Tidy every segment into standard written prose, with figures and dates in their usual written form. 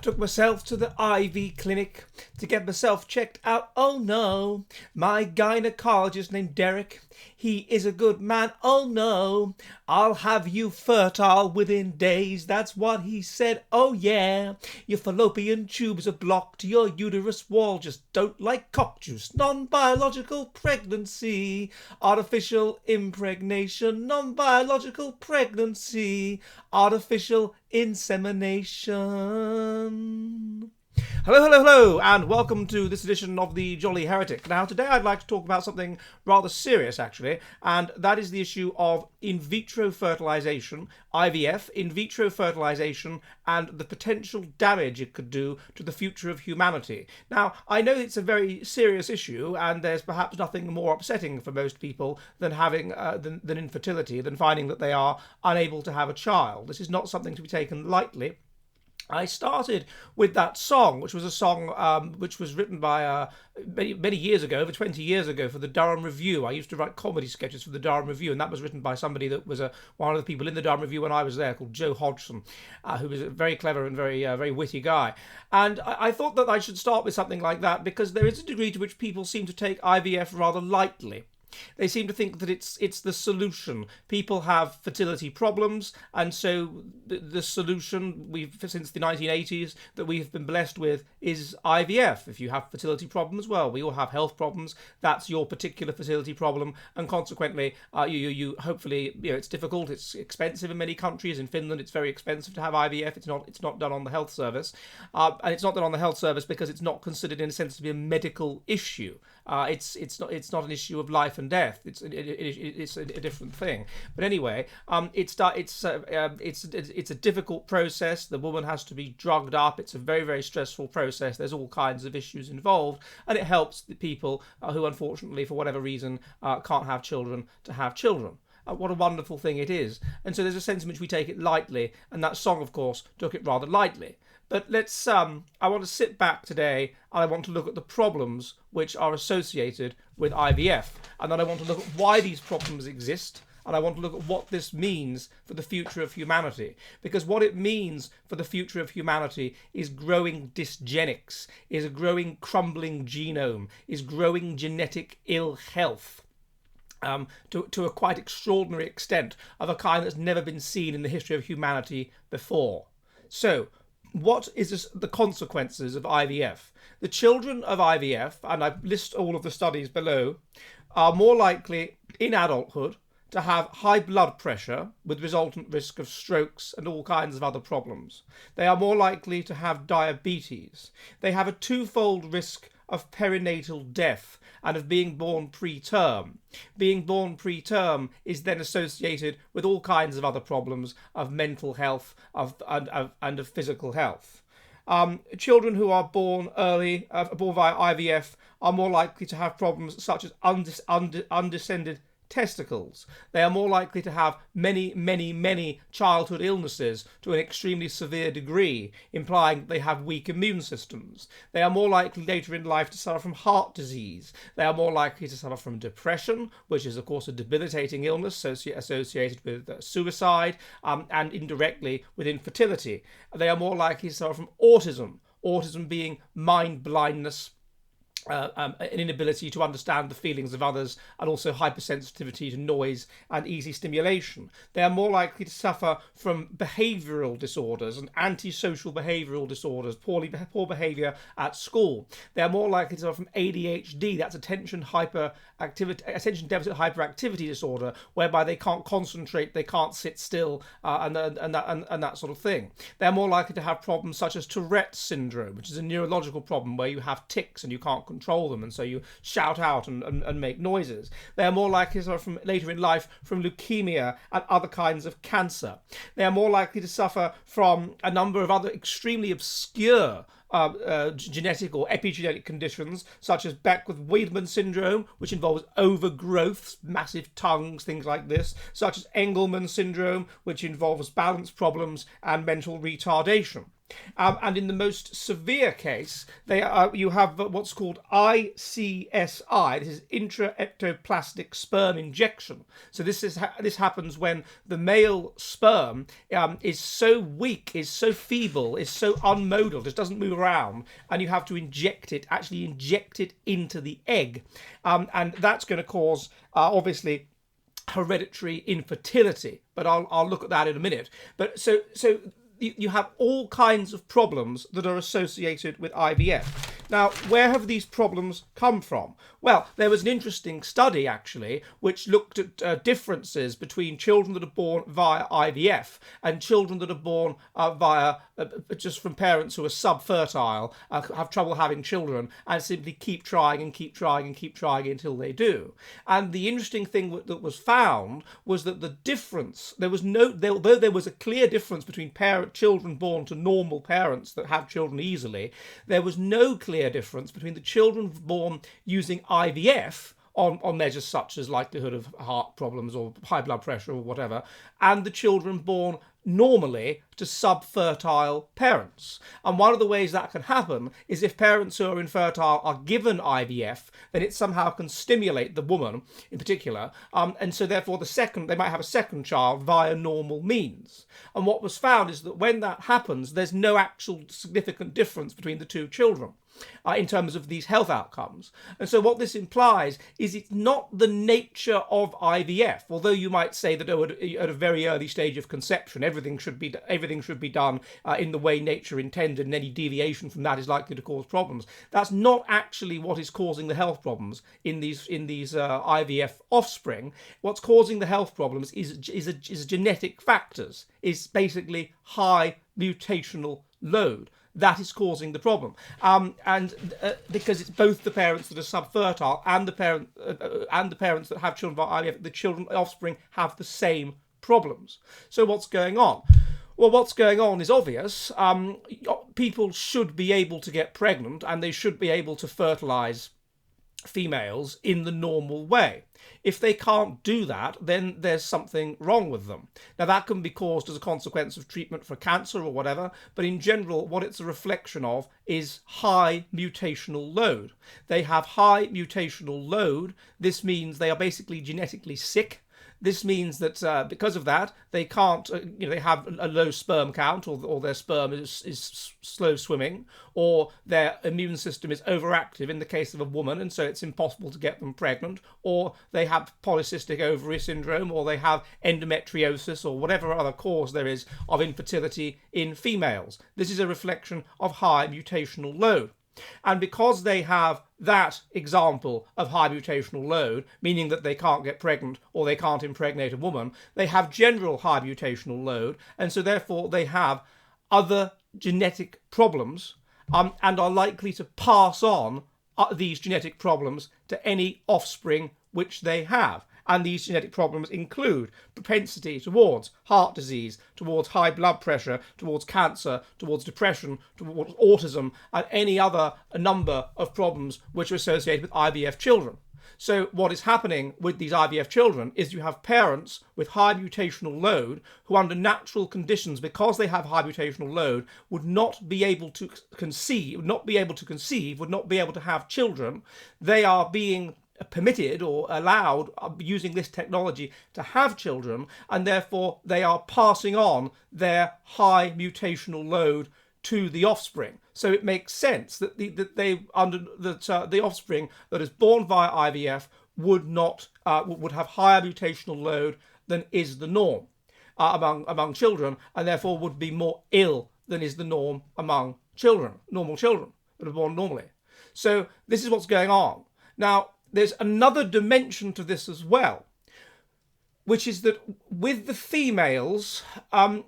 took myself to the IV clinic to get myself checked out. Oh no, my gynecologist named Derek, he is a good man. Oh no, I'll have you fertile within days. That's what he said. Oh yeah, your fallopian tubes are blocked to your uterus wall. Just don't like cock juice. Non-biological pregnancy, artificial impregnation, non-biological pregnancy, artificial insemination. Hello, hello, hello, and welcome to this edition of the Jolly Heretic. Now, today I'd like to talk about something rather serious, actually, and that is the issue of in vitro fertilization, IVF, in vitro fertilization, and the potential damage it could do to the future of humanity. Now, I know it's a very serious issue, and there's perhaps nothing more upsetting for most people than having than infertility, than finding that they are unable to have a child. This is not something to be taken lightly. I started with that song, which was a song which was written by many years ago, over 20 years ago, for the Durham Review. I used to write comedy sketches for the Durham Review, and that was written by somebody that was one of the people in the Durham Review when I was there, called Joe Hodgson, who was a very clever and very witty guy. And I thought that I should start with something like that because there is a degree to which people seem to take IVF rather lightly. They seem to think that it's the solution. People have fertility problems, and so the solution since the 1980s that we've been blessed with is IVF. If you have fertility problems, well, we all have health problems. That's your particular fertility problem, and consequently, you hopefully, it's difficult. It's expensive in many countries. In Finland, it's very expensive to have IVF. It's not done on the health service, and it's not done on the health service because it's not considered in a sense to be a medical issue. It's not an issue of life and death. It's a different thing. But anyway, it's a difficult process. The woman has to be drugged up. It's a very stressful process. There's all kinds of issues involved, and it helps the people who unfortunately, for whatever reason, can't have children to have children. What a wonderful thing it is. And so there's a sense in which we take it lightly, and that song, of course, took it rather lightly. But let's, I want to sit back today and I want to look at the problems which are associated with IVF. And then I want to look at why these problems exist. And I want to look at what this means for the future of humanity. Because what it means for the future of humanity is growing dysgenics, is a growing crumbling genome, is growing genetic ill health. To a quite extraordinary extent of a kind that's never been seen in the history of humanity before. So, what is the consequences of IVF? The children of IVF, and I list all of the studies below, are more likely in adulthood to have high blood pressure with resultant risk of strokes and all kinds of other problems. They are more likely to have diabetes. They have a twofold risk of perinatal death and of being born preterm. Being born preterm is then associated with all kinds of other problems of mental health and of physical health. Children who are born early, born via IVF, are more likely to have problems such as undescended testicles. They are more likely to have many childhood illnesses to an extremely severe degree, implying that they have weak immune systems. They are more likely later in life to suffer from heart disease. They are more likely to suffer from depression, which is of course a debilitating illness associated with suicide and indirectly with infertility. They are more likely to suffer from autism being mind blindness, an inability to understand the feelings of others, and also hypersensitivity to noise and easy stimulation. They are more likely to suffer from behavioural disorders and antisocial behavioural disorders, poor behaviour at school. They are more likely to suffer from ADHD, that's attention deficit hyperactivity disorder, whereby they can't concentrate, they can't sit still, and that sort of thing. They are more likely to have problems such as Tourette's syndrome, which is a neurological problem where you have tics and you can't control them, and so you shout out and make noises. They are more likely to suffer from later in life from leukemia and other kinds of cancer. They are more likely to suffer from a number of other extremely obscure genetic or epigenetic conditions, such as Beckwith-Wiedemann syndrome, which involves overgrowth, massive tongues, things like this, such as Engelmann syndrome, which involves balance problems and mental retardation. And in the most severe case, you have what's called ICSI. This is intra-ectoplastic sperm injection. So this happens when the male sperm is so weak, is so feeble, is so unmodal, just doesn't move around, and you have to actually inject it into the egg, and that's going to cause obviously hereditary infertility. But I'll look at that in a minute. But so you have all kinds of problems that are associated with IVF. Now, where have these problems come from? Well, there was an interesting study, actually, which looked at differences between children that are born via IVF and children that are born via just from parents who are subfertile, have trouble having children, and simply keep trying and keep trying and keep trying until they do. And the interesting thing that was found was that the difference, although there was a clear difference between children born to normal parents that have children easily, there was no clear difference between the children born using IVF on measures such as likelihood of heart problems or high blood pressure or whatever, and the children born normally to subfertile parents. And one of the ways that can happen is if parents who are infertile are given IVF, then it somehow can stimulate the woman in particular, and so therefore they might have a second child via normal means. And what was found is that when that happens, there's no actual significant difference between the two children in terms of these health outcomes. And so what this implies is it's not the nature of IVF, although you might say that at a very early stage of conception, everything should be done in the way nature intended, and any deviation from that is likely to cause problems. That's not actually what is causing the health problems in these IVF offspring. What's causing the health problems is genetic factors, is basically high mutational load. That is causing the problem, because it's both the parents that are subfertile and the parents that have children via IVF. The offspring have the same problems. So what's going on? Well, what's going on is obvious. People should be able to get pregnant, and they should be able to fertilize females in the normal way. If they can't do that, then there's something wrong with them. Now, that can be caused as a consequence of treatment for cancer or whatever, but in general, what it's a reflection of is high mutational load. They have high mutational load. This means they are basically genetically sick. This means that because of that, they can't, they have a low sperm count, or their sperm is slow swimming, or their immune system is overactive in the case of a woman, and so it's impossible to get them pregnant, or they have polycystic ovary syndrome, or they have endometriosis, or whatever other cause there is of infertility in females. This is a reflection of high mutational load. And because they have that example of high mutational load, meaning that they can't get pregnant or they can't impregnate a woman, they have general high mutational load, and so therefore they have other genetic problems, and are likely to pass on these genetic problems to any offspring which they have. And these genetic problems include propensity towards heart disease, towards high blood pressure, towards cancer, towards depression, towards autism, and any other number of problems which are associated with IVF children. So what is happening with these IVF children is you have parents with high mutational load who, under natural conditions, because they have high mutational load, would not be able to conceive, would not be able to have children. They are being permitted or allowed, using this technology, to have children, and therefore they are passing on their high mutational load to the offspring. So it makes sense that the offspring that is born via IVF would have higher mutational load than is the norm among children, and therefore would be more ill than is the norm among normal children that are born normally. So this is what's going on. Now, there's another dimension to this as well, which is that with the females, that's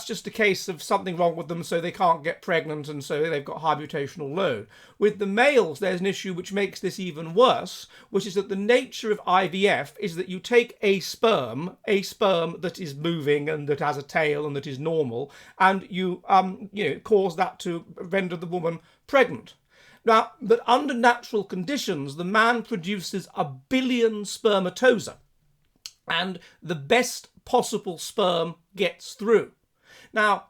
just a case of something wrong with them, so they can't get pregnant, and so they've got high mutational load. With the males, there's an issue which makes this even worse, which is that the nature of IVF is that you take a sperm that is moving and that has a tail and that is normal, and you cause that to render the woman pregnant. Now, but under natural conditions, the man produces 1 billion spermatozoa, and the best possible sperm gets through. Now,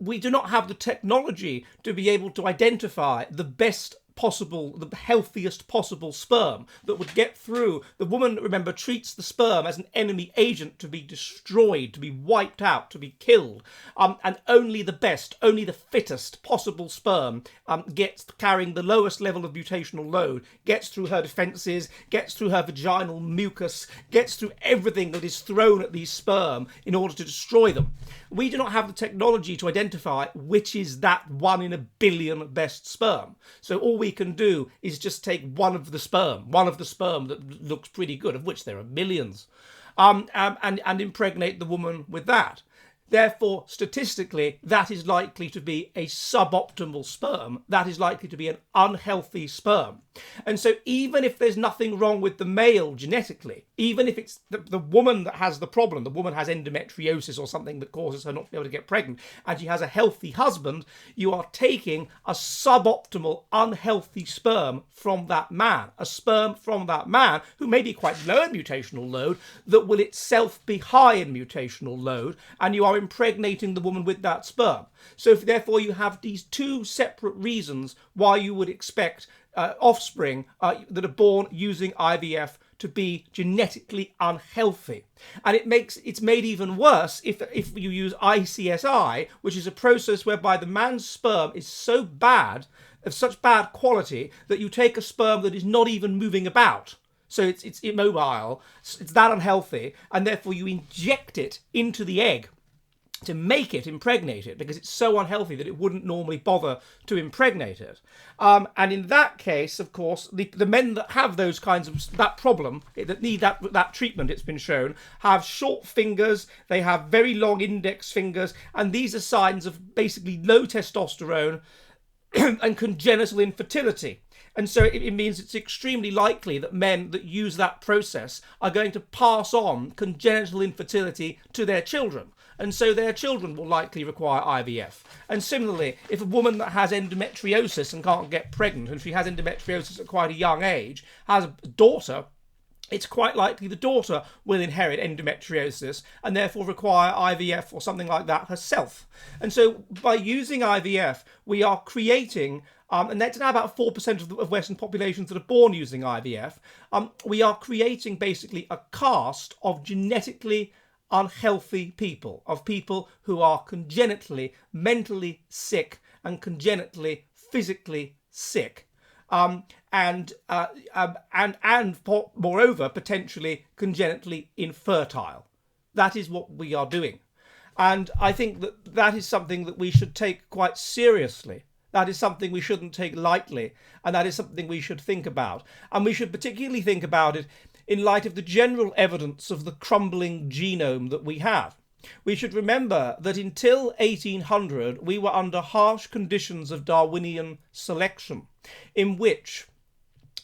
we do not have the technology to be able to identify the best possible, the healthiest possible sperm that would get through. The woman, remember, treats the sperm as an enemy agent to be destroyed, to be wiped out, to be killed. And only the best, only the fittest possible sperm gets, carrying the lowest level of mutational load, gets through her defences, gets through her vaginal mucus, gets through everything that is thrown at these sperm in order to destroy them. We do not have the technology to identify which is that 1 in a billion best sperm. So all we can do is just take one of the sperm that looks pretty good, of which there are millions, and impregnate the woman with that. Therefore, statistically, that is likely to be a suboptimal sperm. That is likely to be an unhealthy sperm. And so even if there's nothing wrong with the male genetically, even if it's the woman that has the problem, the woman has endometriosis or something that causes her not to be able to get pregnant, and she has a healthy husband, you are taking a suboptimal, unhealthy sperm from that man. A sperm from that man who may be quite low in mutational load, that will itself be high in mutational load, and you are impregnating the woman with that sperm. So therefore you have these two separate reasons why you would expect offspring that are born using IVF to be genetically unhealthy. And it's made even worse if you use ICSI, which is a process whereby the man's sperm is so bad, of such bad quality, that you take a sperm that is not even moving about. So it's immobile, it's that unhealthy, and therefore you inject it into the egg to make it impregnate it, because it's so unhealthy that it wouldn't normally bother to impregnate it. And in that case, of course, the men that have those kinds of, that problem, that need that treatment, it's been shown, have short fingers, they have very long index fingers, and these are signs of basically low testosterone and congenital infertility. And so it means it's extremely likely that men that use that process are going to pass on congenital infertility to their children. And so their children will likely require IVF. And similarly, if a woman that has endometriosis and can't get pregnant, and she has endometriosis at quite a young age, has a daughter, it's quite likely the daughter will inherit endometriosis and therefore require IVF or something like that herself. And so by using IVF, we are creating, and that's now about 4% of Western populations that are born using IVF, we are creating basically a caste of genetically unhealthy people, of people who are congenitally mentally sick and congenitally physically sick, and moreover potentially congenitally infertile. That is what we are doing, and I think that is something that we should take quite seriously. That is something we shouldn't take lightly, and that is something we should think about, and we should particularly think about it in light of the general evidence of the crumbling genome that we have. We should remember that until 1800 we were under harsh conditions of Darwinian selection, in which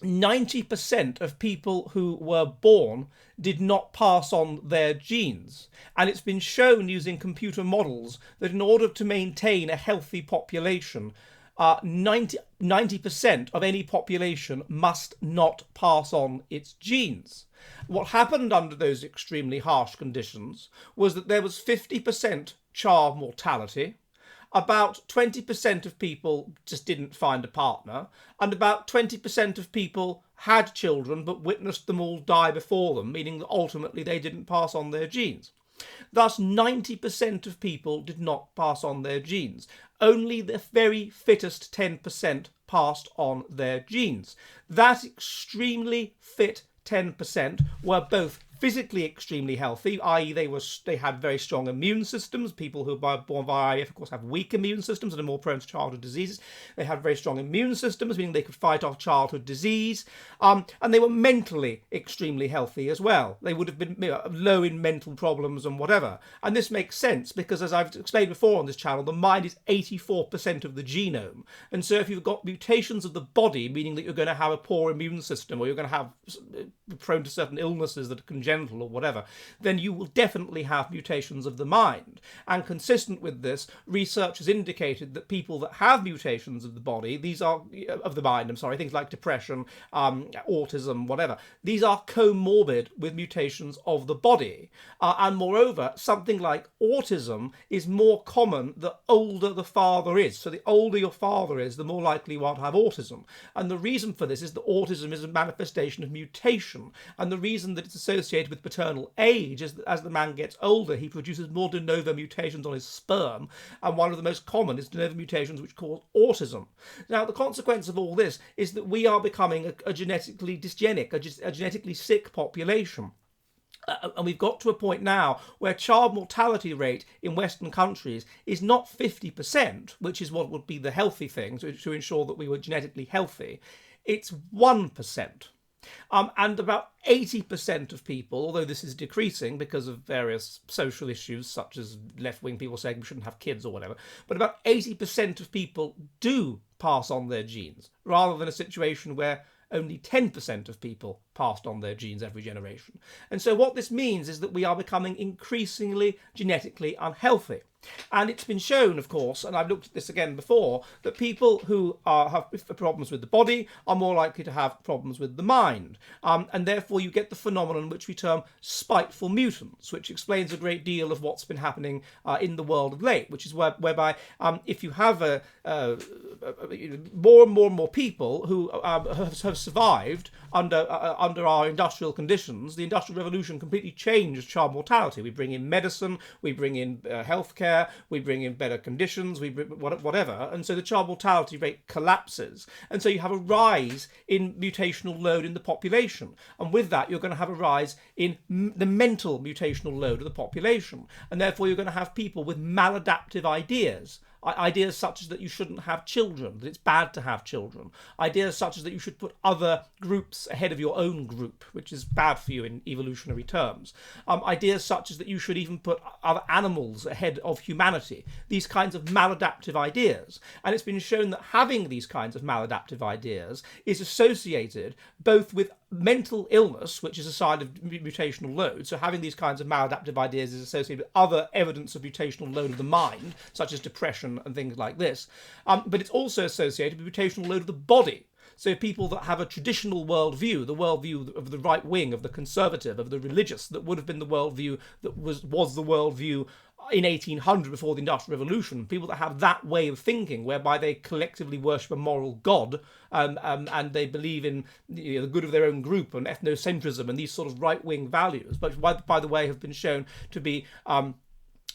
90% of people who were born did not pass on their genes. And it's been shown using computer models that in order to maintain a healthy population, 90% of any population must not pass on its genes. What happened under those extremely harsh conditions was that there was 50% child mortality, about 20% of people just didn't find a partner, and about 20% of people had children but witnessed them all die before them, meaning that ultimately they didn't pass on their genes. Thus, 90% of people did not pass on their genes. Only the very fittest 10% passed on their genes. That extremely fit 10% were both physically extremely healthy, i.e. they had very strong immune systems. People who are born via IVF, of course, have weak immune systems and are more prone to childhood diseases. They had very strong immune systems, meaning they could fight off childhood disease. And they were mentally extremely healthy as well. They would have been low in mental problems and whatever. And this makes sense because, as I've explained before on this channel, the mind is 84% of the genome. And so if you've got mutations of the body, meaning that you're going to have a poor immune system or you're going to have prone to certain illnesses that are congenital, congenital or whatever, then you will definitely have mutations of the mind. And consistent with this, research has indicated that people that have mutations of the body, these are of the mind, things like depression, autism, whatever, these are comorbid with mutations of the body. And moreover, something like autism is more common the older the father is. So the older your father is, the more likely you are to have autism. And the reason for this is that autism is a manifestation of mutation. And the reason that it's associated with paternal age is that as the man gets older, he produces more de novo mutations on his sperm. And one of the most common is de novo mutations which cause autism. Now, the consequence of all this is that we are becoming a genetically dysgenic, a genetically sick population. And we've got to a point now where child mortality rate in Western countries is not 50%, which is what would be the healthy thing to ensure that we were genetically healthy. It's 1%. And about 80% of people, although this is decreasing because of various social issues, such as left-wing people saying we shouldn't have kids or whatever, but about 80% of people do pass on their genes, rather than a situation where only 10% of people passed on their genes every generation. And so what this means is that we are becoming increasingly genetically unhealthy. And it's been shown, of course, and I've looked at this again before, that people who have problems with the body are more likely to have problems with the mind. And therefore you get the phenomenon which we term spiteful mutants, which explains a great deal of what's been happening in the world of late, which is whereby if you have more and more people who have survived under our industrial conditions, the Industrial Revolution completely changed child mortality. We bring in medicine, we bring in healthcare, we bring in better conditions, we bring whatever, and so the child mortality rate collapses. And so you have a rise in mutational load in the population. And with that, you're going to have a rise in the mental mutational load of the population. And therefore, you're going to have people with maladaptive ideas. Ideas such as that you shouldn't have children, that it's bad to have children. Ideas such as that you should put other groups ahead of your own group, which is bad for you in evolutionary terms. Ideas such as that you should even put other animals ahead of humanity. These kinds of maladaptive ideas. And it's been shown that having these kinds of maladaptive ideas is associated both with mental illness, which is a sign of mutational load. So having these kinds of maladaptive ideas is associated with other evidence of mutational load of the mind, such as depression and things like this. But it's also associated with mutational load of the body. So people that have a traditional worldview, the worldview of the right wing, of the conservative, of the religious, that would have been the worldview that was the worldview in 1800 before the Industrial Revolution, people that have that way of thinking whereby they collectively worship a moral god and they believe in the good of their own group and ethnocentrism and these sort of right-wing values, but by the way have been shown to be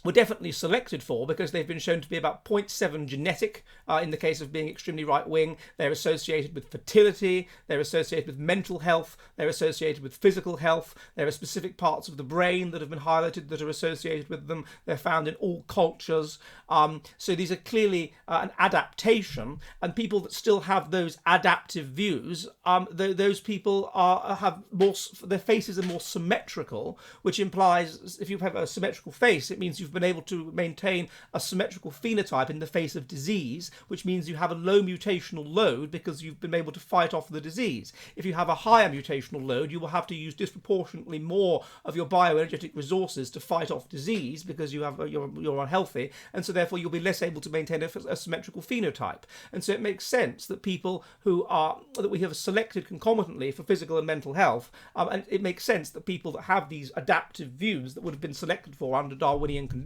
were definitely selected for because they've been shown to be about 0.7 genetic in the case of being extremely right-wing. They're associated with fertility, they're associated with mental health, they're associated with physical health. There are specific parts of the brain that have been highlighted that are associated with them. They're found in all cultures. So these are clearly an adaptation, and people that still have those adaptive views, those people have more, their faces are more symmetrical, which implies if you have a symmetrical face, it means you've been able to maintain a symmetrical phenotype in the face of disease, which means you have a low mutational load because you've been able to fight off the disease. If you have a higher mutational load, you will have to use disproportionately more of your bioenergetic resources to fight off disease because you're unhealthy, and so therefore you'll be less able to maintain a symmetrical phenotype. And so it makes sense that people that we have selected concomitantly for physical and mental health, and it makes sense that people that have these adaptive views that would have been selected for under Darwinian conditions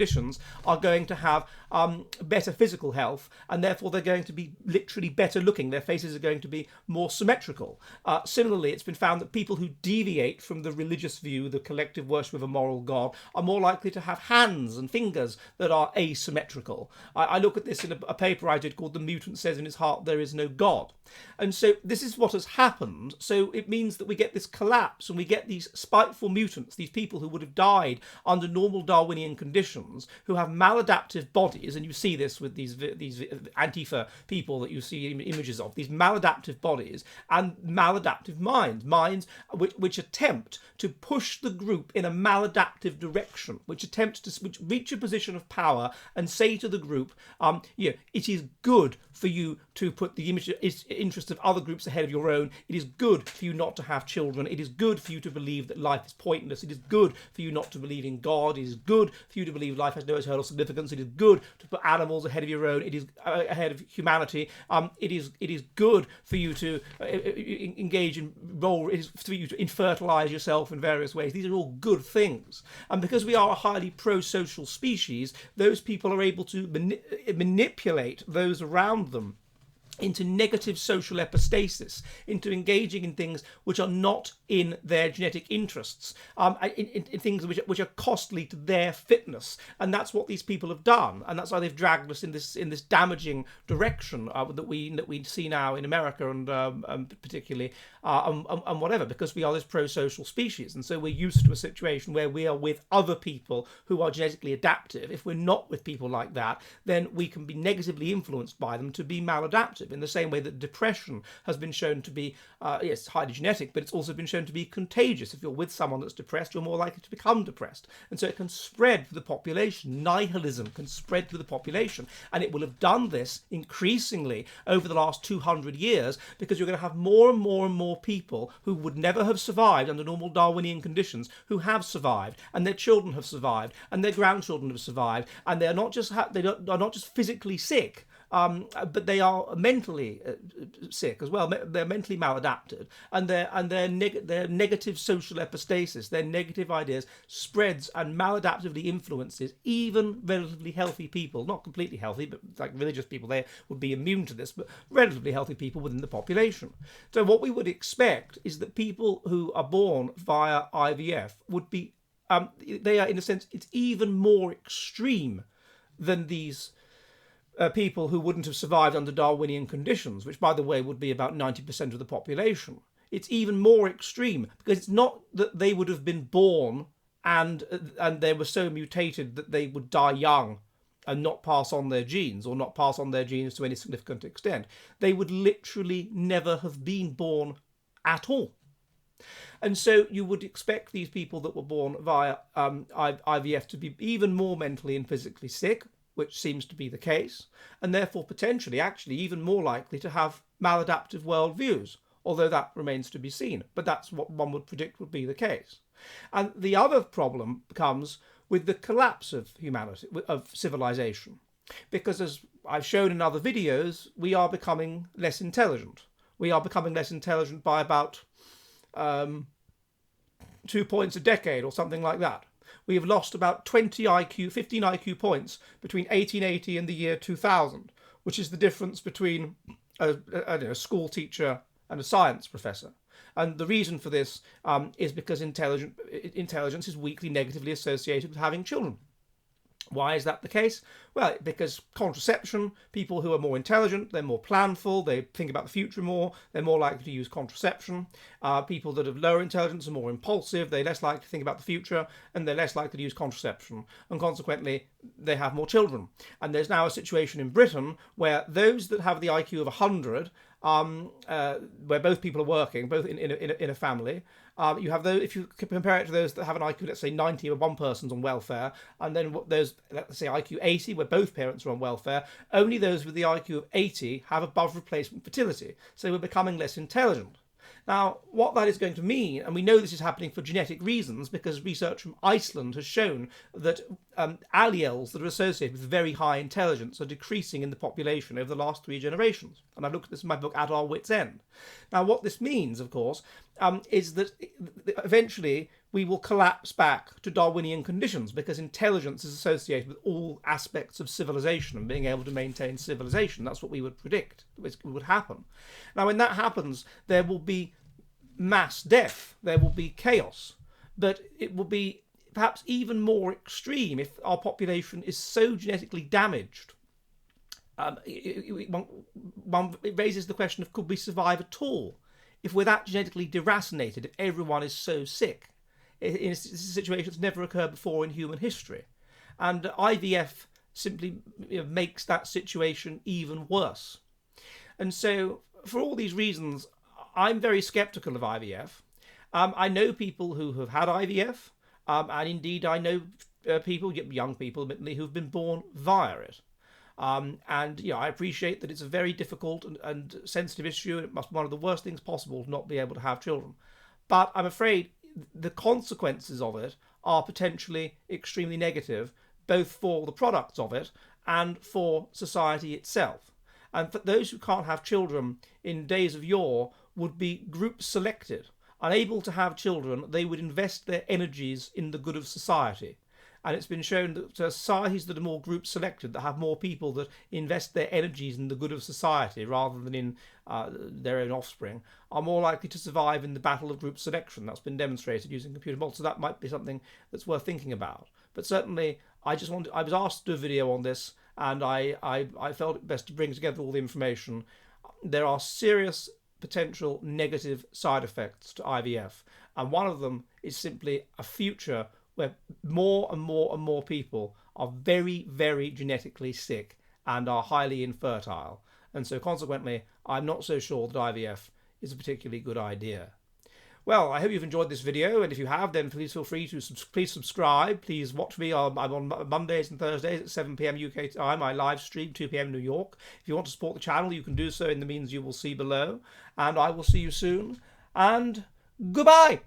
are going to have better physical health, and therefore they're going to be literally better looking. Their faces are going to be more symmetrical. Similarly, it's been found that people who deviate from the religious view, the collective worship of a moral god, are more likely to have hands and fingers that are asymmetrical. I look at this in a paper I did called "The Mutant Says in His Heart There Is No God." And so this is what has happened. So it means that we get this collapse and we get these spiteful mutants, these people who would have died under normal Darwinian conditions, conditions, who have maladaptive bodies, and you see this with these Antifa people that you see images of, these maladaptive bodies and maladaptive minds which attempt to push the group in a maladaptive direction, which reach a position of power and say to the group, it is good for you to put the interest of other groups ahead of your own. It is good for you not to have children. It is good for you to believe that life is pointless. It is good for you not to believe in God. It is good for you to believe life has no eternal significance. It is good to put animals ahead of your own. It is ahead of humanity. It is good for you to engage in role. It is for you to infertilize yourself in various ways. These are all good things. And because we are a highly pro-social species, those people are able to manipulate those around them into negative social epistasis, into engaging in things which are not in their genetic interests, in things which are costly to their fitness. And that's what these people have done, and that's why they've dragged us in this damaging direction that we see now in America and particularly and whatever, because we are this pro-social species, and so we're used to a situation where we are with other people who are genetically adaptive. If we're not with people like that, then we can be negatively influenced by them to be maladaptive, in the same way that depression has been shown to be, yes, highly genetic, but it's also been shown to be contagious. If you're with someone that's depressed, you're more likely to become depressed. And so it can spread through the population. Nihilism can spread through the population. And it will have done this increasingly over the last 200 years, because you're going to have more and more and more people who would never have survived under normal Darwinian conditions, who have survived, and their children have survived, and their grandchildren have survived, and they are not just physically sick, but they are mentally sick as well. They're mentally maladapted, and their negative social epistasis, their negative ideas, spreads and maladaptively influences even relatively healthy people. Not completely healthy, but like religious people, they would be immune to this, but relatively healthy people within the population. So what we would expect is that people who are born via IVF would be, they are, in a sense, it's even more extreme than these people who wouldn't have survived under Darwinian conditions, which, by the way, would be about 90% of the population. It's even more extreme, because it's not that they would have been born and they were so mutated that they would die young and not pass on their genes, or not pass on their genes to any significant extent. They would literally never have been born at all. And so you would expect these people that were born via IVF to be even more mentally and physically sick, which seems to be the case, and therefore potentially actually even more likely to have maladaptive worldviews, although that remains to be seen. But that's what one would predict would be the case. And the other problem comes with the collapse of humanity, of civilization, because, as I've shown in other videos, we are becoming less intelligent. We are becoming less intelligent by about 2 points a decade or something like that. We have lost about 15 IQ points between 1880 and the year 2000, which is the difference between a school teacher and a science professor. And the reason for this is because intelligence is weakly negatively associated with having children. Why is that the case? Well, because contraception, people who are more intelligent, they're more planful, they think about the future more, they're more likely to use contraception. People that have lower intelligence are more impulsive, they're less likely to think about the future, and they're less likely to use contraception. And consequently, they have more children. And there's now a situation in Britain where those that have the IQ of 100, where both people are working, both in a family, you have those, if you compare it to those that have an IQ, let's say 90, where one person's on welfare, and then those, let's say IQ 80, where both parents are on welfare, only those with the IQ of 80 have above replacement fertility. So we're becoming less intelligent. Now, what that is going to mean, and we know this is happening for genetic reasons, because research from Iceland has shown that alleles that are associated with very high intelligence are decreasing in the population over the last 3 generations. And I've looked at this in my book, At Our Wits' End. Now, what this means, of course, is that eventually we will collapse back to Darwinian conditions, because intelligence is associated with all aspects of civilization and being able to maintain civilization. That's what we would predict would happen. Now, when that happens, there will be mass death, there will be chaos, but it will be perhaps even more extreme if our population is so genetically damaged. It raises the question of, could we survive at all if we're that genetically deracinated, if everyone is so sick? It's a situation that's never occurred before in human history. And IVF simply makes that situation even worse. And so, for all these reasons, I'm very skeptical of IVF. I know people who have had IVF, and indeed I know people, young people, admittedly, who've been born via it. And I appreciate that it's a very difficult and sensitive issue. It must be one of the worst things possible to not be able to have children. But I'm afraid the consequences of it are potentially extremely negative, both for the products of it and for society itself. And for those who can't have children in days of yore would be group selected. Unable to have children, they would invest their energies in the good of society. And it's been shown that societies that are more group selected, that have more people that invest their energies in the good of society rather than in their own offspring, are more likely to survive in the battle of group selection. That's been demonstrated using computer models. So that might be something that's worth thinking about. But certainly, I was asked to do a video on this, and I felt it best to bring together all the information. There are serious potential negative side effects to IVF, and one of them is simply a future where more and more and more people are very, very genetically sick and are highly infertile. And so consequently, I'm not so sure that IVF is a particularly good idea. Well, I hope you've enjoyed this video, and if you have, then please feel free to please subscribe. Please watch me. I'm on Mondays and Thursdays at 7 p.m. UK time. I live stream 2 p.m. New York. If you want to support the channel, you can do so in the means you will see below. And I will see you soon. And goodbye!